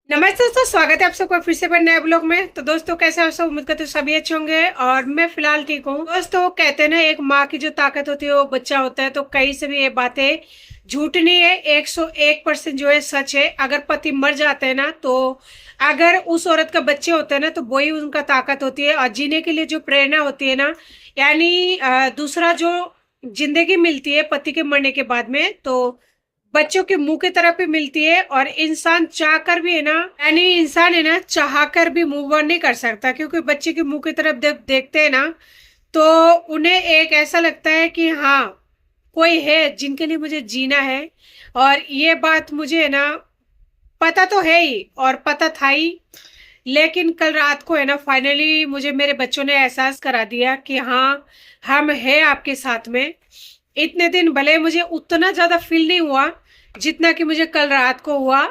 नमस्ते दोस्तों, स्वागत है आप सबका फिर से नए ब्लॉग में। तो दोस्तों, कैसे हो सब? उम्मीद करते हो सभी अच्छे होंगे और मैं फिलहाल ठीक हूँ। दोस्तों, कहते हैं ना, एक माँ की जो ताकत होती है वो बच्चा होता है। तो कहीं से भी ये बातें झूठ नहीं है, 101% जो है सच है। अगर पति मर जाते हैं ना, तो अगर उस औरत का बच्चे होते हैं ना, तो वही उनका ताकत होती है और जीने के लिए जो प्रेरणा होती है ना, यानी दूसरा जो जिंदगी मिलती है पति के मरने के बाद में, तो बच्चों के मुंह की तरफ भी मिलती है। और इंसान चाह कर भी है ना, यानी इंसान है ना, चाह कर भी मूव ऑन नहीं कर सकता, क्योंकि बच्चे के मुंह की तरफ जब देखते हैं ना, तो उन्हें एक ऐसा लगता है कि हाँ, कोई है जिनके लिए मुझे जीना है। और ये बात मुझे है ना, पता तो है ही और पता था ही, लेकिन कल रात को है ना, फाइनली मुझे मेरे बच्चों ने एहसास करा दिया कि हाँ, हम हैं आपके साथ में। इतने दिन भले मुझे उतना ज्यादा फील नहीं हुआ जितना कि मुझे कल रात को हुआ।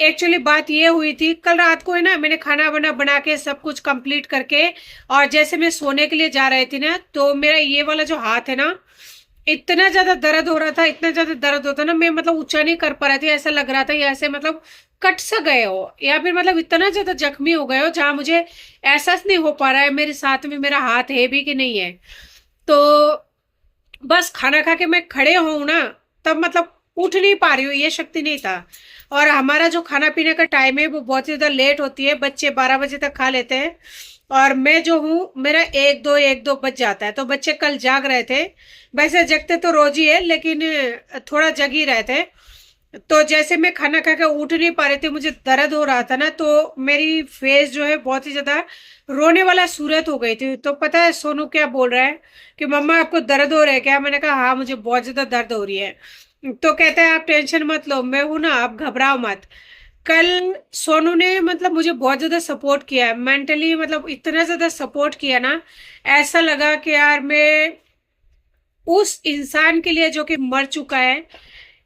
एक्चुअली बात ये हुई थी, कल रात को है ना, मैंने खाना वाना बना के सब कुछ कंप्लीट करके, और जैसे मैं सोने के लिए जा रही थी ना, तो मेरा ये वाला जो हाथ है ना, इतना ज्यादा दर्द हो रहा था, इतना ज्यादा दर्द होता ना, मैं मतलब ऊंचा नहीं कर पा रही थी। ऐसा लग रहा था ऐसे मतलब कट सा गए हो, या फिर मतलब इतना ज्यादा जख्मी हो गए हो जहां मुझे एहसास नहीं हो पा रहा है मेरे साथ में मेरा हाथ है भी कि नहीं है। तो बस खाना खा के मैं खड़े हूं ना, तब मतलब उठ नहीं पा रही हूँ, ये शक्ति नहीं था। और हमारा जो खाना पीने का टाइम है वो बहुत ही ज्यादा लेट होती है, बच्चे 12 बजे तक खा लेते हैं और मैं जो हूँ, मेरा एक दो बज जाता है। तो बच्चे कल जाग रहे थे, वैसे जगते तो रोज ही है, लेकिन थोड़ा जग ही रहे थे। तो जैसे मैं खाना खा के उठ नहीं पा रही थी, मुझे दर्द हो रहा था ना, तो मेरी फेस जो है बहुत ही ज्यादा रोने वाला सूरत हो गई थी। तो पता है सोनू क्या बोल रहा है कि मम्मा आपको दर्द हो रहा है क्या? मैंने कहा हाँ, मुझे बहुत ज्यादा दर्द हो रही है। तो कहता है आप टेंशन मत लो, मैं हूं ना, आप घबराओ मत। कल सोनू ने मतलब मुझे बहुत ज्यादा सपोर्ट किया है मेंटली, मतलब इतना ज्यादा सपोर्ट किया ना, ऐसा लगा कि यार मैं उस इंसान के लिए जो कि मर चुका है,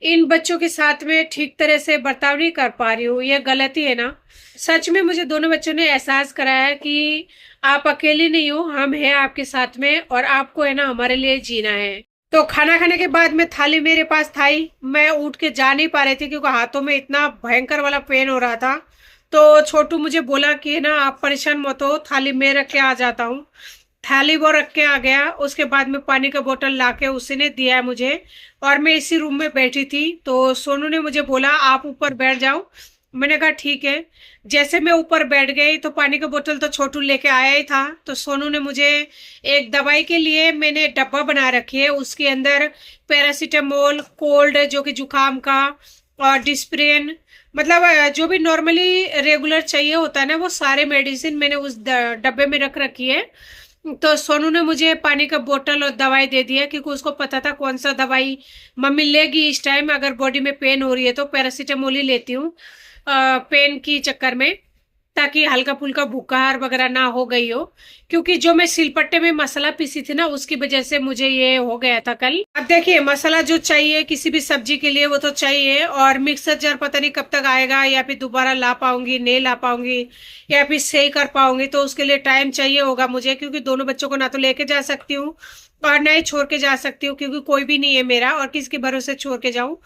इन बच्चों के साथ में ठीक तरह से बर्ताव नहीं कर पा रही हूँ, ये गलती है ना। सच में मुझे दोनों बच्चों ने एहसास कराया है कि आप अकेली नहीं हो, हम हैं आपके साथ में और आपको है ना हमारे लिए जीना है। तो खाना खाने के बाद में थाली मेरे पास था ही, मैं उठ के जा नहीं पा रही थी क्योंकि हाथों में इतना भयंकर वाला पेन हो रहा था। तो छोटू मुझे बोला कि ना आप परेशान मत हो, थाली मैं रख के आ जाता हूँ। थाली वो रख के आ गया, उसके बाद में पानी का बोतल लाके उसी ने दिया है मुझे। और मैं इसी रूम में बैठी थी, तो सोनू ने मुझे बोला आप ऊपर बैठ जाओ। मैंने कहा ठीक है। जैसे मैं ऊपर बैठ गई तो पानी का बोतल तो छोटू लेके आया ही था, तो सोनू ने मुझे एक दवाई के लिए मैंने डब्बा बना रखी है, उसके अंदर पैरासीटामोल, कोल्ड जो कि जुकाम का, और डिस्प्रिन, मतलब जो भी नॉर्मली रेगुलर चाहिए होता है ना, वो सारे मेडिसिन मैंने उस डब्बे में रख रखी है। तो सोनू ने मुझे पानी का बोतल और दवाई दे दिया, क्योंकि उसको पता था कौन सा दवाई मम्मी लेगी इस टाइम। अगर बॉडी में पेन हो रही है तो पैरासीटामोल ही लेती हूँ पेन की चक्कर में, ताकि हल्का फुल्का बुखार वगैरह ना हो गई हो। क्योंकि जो मैं सिलपट्टे में मसाला पीसी थी ना, उसकी वजह से मुझे ये हो गया था कल। अब देखिए, मसाला जो चाहिए किसी भी सब्जी के लिए वो तो चाहिए, और मिक्सर जार पता नहीं कब तक आएगा, या फिर दोबारा ला पाऊंगी नहीं ला पाऊंगी, या फिर सही कर पाऊंगी, तो उसके लिए टाइम चाहिए होगा मुझे, क्योंकि दोनों बच्चों को ना तो लेके जा सकती हूँ और ना ही छोड़ के जा सकती हूँ, क्योंकि कोई भी नहीं है मेरा और किसके भरोसे छोड़ के जाऊं।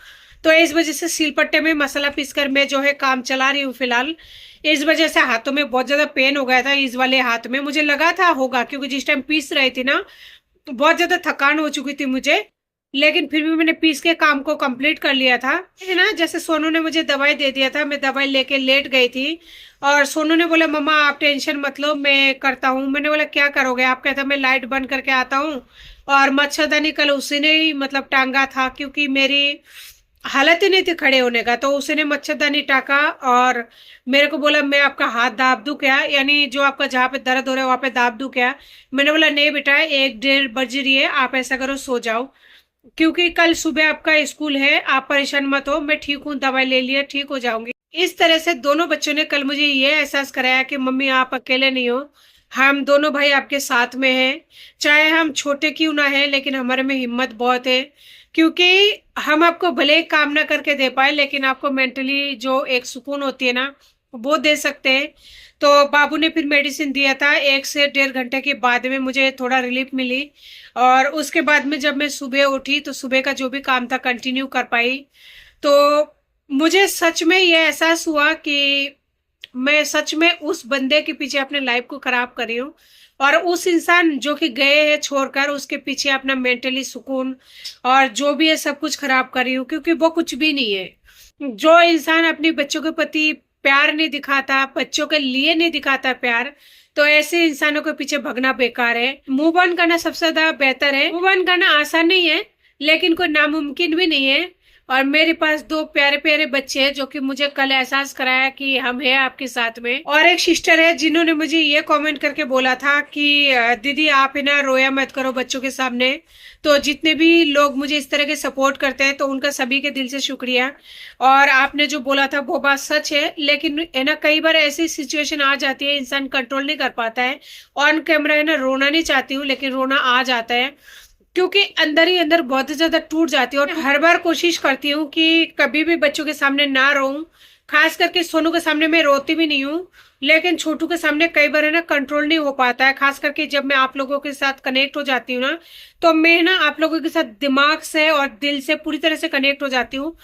तो इस वजह से सिलपट्टे में मसाला पीसकर मैं जो है काम चला रही हूँ फिलहाल। इस वजह से हाथों में बहुत ज्यादा पेन हो गया था, इस वाले हाथ में मुझे लगा था होगा, क्योंकि जिस टाइम पीस रही थी ना, तो बहुत ज्यादा थकान हो चुकी थी मुझे, लेकिन फिर भी मैंने पीस के काम को कंप्लीट कर लिया था। है ना, जैसे सोनू ने मुझे दवाई दे दिया था, मैं दवाई लेके लेट गई थी, और सोनू ने बोला मम्मा आप टेंशन मत लो, मैं करता हूँ। मैंने बोला क्या करोगे? आप कहता मैं लाइट बंद करके आता हूँ। और मच्छरदानी कल उसी ने ही मतलब टांगा था, क्योंकि मेरी हालत ही नहीं थी खड़े होने का, तो उसने मच्छरदानी टाका और मेरे को बोला मैं आपका हाथ दाब दूं क्या, यानी जो आपका जहाँ पे दर्द हो रहा है वहां पे दाब दूं क्या? मैंने बोला नहीं बेटा, 1 1:30 बज रही है, आप ऐसा करो सो जाओ, क्योंकि कल सुबह आपका स्कूल है, आप परेशान मत हो, मैं ठीक हूँ, दवाई ले लिया, ठीक हो जाऊंगी। इस तरह से दोनों बच्चों ने कल मुझे ये एहसास कराया कि मम्मी आप अकेले नहीं हो, हम दोनों भाई आपके साथ में हैं। चाहे हम छोटे क्यों ना हैं, लेकिन हमारे में हिम्मत बहुत है, क्योंकि हम आपको भले ही काम ना करके दे पाए, लेकिन आपको मेंटली जो एक सुकून होती है ना, वो दे सकते हैं। तो बाबू ने फिर मेडिसिन दिया था, 1 से 1.5 घंटे के बाद में मुझे थोड़ा रिलीफ मिली। और उसके बाद में जब मैं सुबह उठी तो सुबह का जो भी काम था कंटिन्यू कर पाई। तो मुझे सच में ये एहसास हुआ कि मैं सच में उस बंदे के पीछे अपने लाइफ को खराब कर रही हूँ, और उस इंसान जो कि गए हैं छोड़कर, उसके पीछे अपना मेंटली सुकून और जो भी है सब कुछ खराब कर रही हूँ, क्योंकि वो कुछ भी नहीं है। जो इंसान अपने बच्चों के प्रति प्यार नहीं दिखाता, बच्चों के लिए नहीं दिखाता प्यार, तो ऐसे इंसानों के पीछे भगना बेकार है। मूव ऑन करना सबसे ज्यादा बेहतर है। मूव ऑन करना आसान नहीं है, लेकिन कोई नामुमकिन भी नहीं है। और मेरे पास दो प्यारे प्यारे बच्चे हैं जो कि मुझे कल एहसास कराया कि हम हैं आपके साथ में। और एक सिस्टर है जिन्होंने मुझे ये कमेंट करके बोला था कि दीदी आप है ना रोया मत करो बच्चों के सामने। तो जितने भी लोग मुझे इस तरह के सपोर्ट करते हैं तो उनका सभी के दिल से शुक्रिया। और आपने जो बोला था वो बात सच है, लेकिन है ना कई बार ऐसी सिचुएशन आ जाती है इंसान कंट्रोल नहीं कर पाता है। ऑन कैमरा है ना रोना नहीं चाहती हूँ, लेकिन रोना आ जाता है, क्योंकि अंदर ही अंदर बहुत ज्यादा टूट जाती हूँ। और हर बार कोशिश करती हूँ कि कभी भी बच्चों के सामने ना रोऊं। खास करके सोनू के सामने मैं रोती भी नहीं हूँ, लेकिन छोटू के सामने कई बार है ना कंट्रोल नहीं हो पाता है। खास करके जब मैं आप लोगों के साथ कनेक्ट हो जाती हूँ ना, तो मैं ना आप लोगों के साथ दिमाग से और दिल से पूरी तरह से कनेक्ट हो जाती हूँ।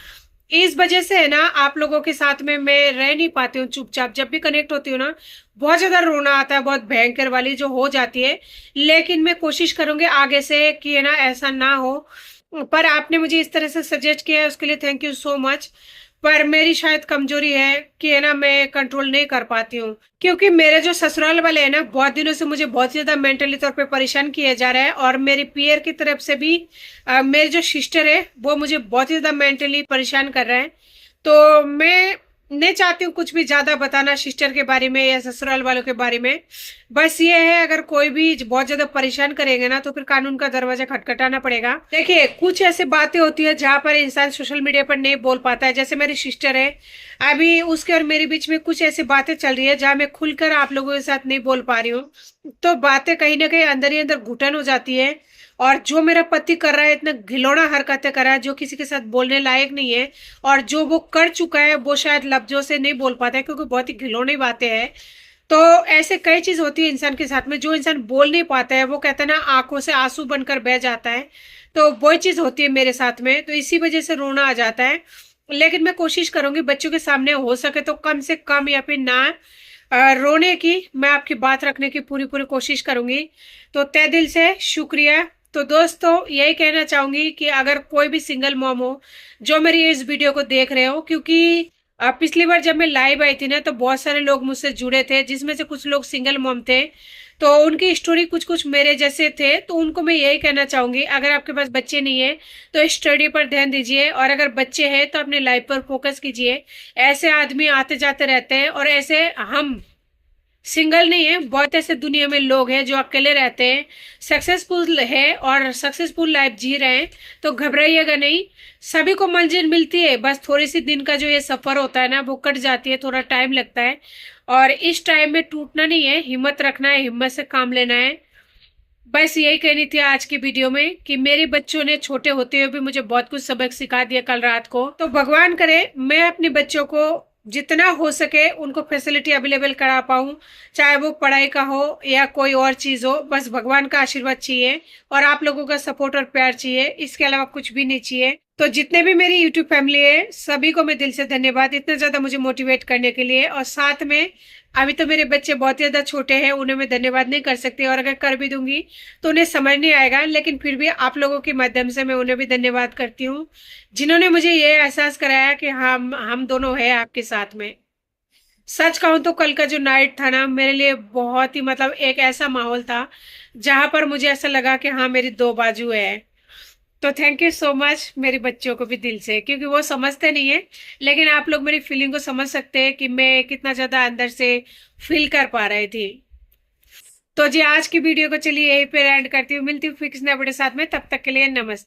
इस वजह से है ना आप लोगों के साथ में मैं रह नहीं पाती हूँ चुपचाप। जब भी कनेक्ट होती हूँ ना, बहुत ज्यादा रोना आता है, बहुत भयंकर वाली जो हो जाती है। लेकिन मैं कोशिश करूंगी आगे से कि है ना ऐसा ना हो। पर आपने मुझे इस तरह से सजेस्ट किया है, उसके लिए थैंक यू सो मच। पर मेरी शायद कमजोरी है कि है ना मैं कंट्रोल नहीं कर पाती हूँ, क्योंकि मेरे जो ससुराल वाले हैं ना बहुत दिनों से मुझे बहुत ज्यादा मेंटली तौर पे परेशान किया जा रहा है। और मेरी पीयर की तरफ से भी मेरी जो सिस्टर है वो मुझे बहुत ही ज्यादा मेंटली परेशान कर रहा है। तो मैं नहीं चाहती हूँ कुछ भी ज्यादा बताना सिस्टर के बारे में या ससुराल वालों के बारे में। बस ये है, अगर कोई भी बहुत ज्यादा परेशान करेंगे ना तो फिर कानून का दरवाजा खटखटाना पड़ेगा। देखिए कुछ ऐसी बातें होती है जहां पर इंसान सोशल मीडिया पर नहीं बोल पाता है। जैसे मेरी सिस्टर है, अभी उसके और मेरे बीच में कुछ ऐसी बातें चल रही है जहां मैं खुलकर आप लोगों के साथ नहीं बोल पा रही हूँ। तो बातें कहीं ना कहीं अंदर ही अंदर घुटन हो जाती है। और जो मेरा पति कर रहा है, इतना घिनौना हरकतें कर रहा है जो किसी के साथ बोलने लायक नहीं है। और जो वो कर चुका है वो शायद लफ्जों से नहीं बोल पाता है, क्योंकि बहुत ही घिनौनी बातें हैं। तो ऐसे कई चीज होती है इंसान के साथ में, जो इंसान बोल नहीं पाता है वो कहता है ना आंखों से आंसू बनकर बह जाता है। तो वही चीज होती है मेरे साथ में, तो इसी वजह से रोना आ जाता है। लेकिन मैं कोशिश करूंगी बच्चों के सामने हो सके तो कम से कम या फिर ना रोने की, मैं आपकी बात रखने की पूरी पूरी कोशिश करूंगी। तो तहे दिल से शुक्रिया। तो दोस्तों यही कहना चाहूंगी कि अगर कोई भी सिंगल मॉम हो जो मेरी इस वीडियो को देख रहे हो, क्योंकि पिछली बार जब मैं लाइव आई थी ना तो बहुत सारे लोग मुझसे जुड़े थे, जिसमें से कुछ लोग सिंगल मॉम थे। तो उनकी स्टोरी कुछ कुछ मेरे जैसे थे, तो उनको मैं यही कहना चाहूंगी अगर आपके पास बच्चे नहीं है तो स्टडी पर ध्यान दीजिए, और अगर बच्चे हैं तो अपने लाइफ पर फोकस कीजिए। ऐसे आदमी आते जाते रहते हैं, और ऐसे हम सिंगल नहीं है, बहुत ऐसे दुनिया में लोग हैं जो अकेले रहते हैं, सक्सेसफुल है और सक्सेसफुल लाइफ जी रहे हैं। तो घबराइएगा नहीं, सभी को मंजिल मिलती है। बस थोड़ी सी दिन का जो ये सफर होता है ना वो कट जाती है, थोड़ा टाइम लगता है। और इस टाइम में टूटना नहीं है, हिम्मत रखना है, हिम्मत से काम लेना है। बस यही कहनी थी आज की वीडियो में कि मेरे बच्चों ने छोटे होते हुए भी मुझे बहुत कुछ सबक सिखा दिया कल रात को। तो भगवान करे मैं अपने बच्चों को जितना हो सके उनको फैसिलिटी अवेलेबल करा पाऊं, चाहे वो पढ़ाई का हो या कोई और चीज हो। बस भगवान का आशीर्वाद चाहिए और आप लोगों का सपोर्ट और प्यार चाहिए, इसके अलावा कुछ भी नहीं चाहिए। तो जितने भी मेरी यूट्यूब फैमिली है सभी को मैं दिल से धन्यवाद, इतना ज्यादा मुझे मोटिवेट करने के लिए। और साथ में अभी तो मेरे बच्चे बहुत ज्यादा छोटे हैं, उन्हें मैं धन्यवाद नहीं कर सकती, और अगर कर भी दूंगी तो उन्हें समझ नहीं आएगा। लेकिन फिर भी आप लोगों के माध्यम से मैं उन्हें भी धन्यवाद करती हूँ, जिन्होंने मुझे ये एहसास कराया कि हम दोनों हैं आपके साथ में। सच कहूं तो कल का जो नाइट था ना मेरे लिए बहुत ही मतलब एक ऐसा माहौल था जहां पर मुझे ऐसा लगा कि हाँ मेरी दो बाजू है। तो थैंक यू सो मच मेरे बच्चों को भी दिल से, क्योंकि वो समझते नहीं है, लेकिन आप लोग मेरी फीलिंग को समझ सकते हैं कि मैं कितना ज्यादा अंदर से फील कर पा रही थी। तो जी आज की वीडियो को चलिए यहीं पे एंड करती हूँ, मिलती हूँ फिक्स नए वीडियो साथ में, तब तक के लिए नमस्ते।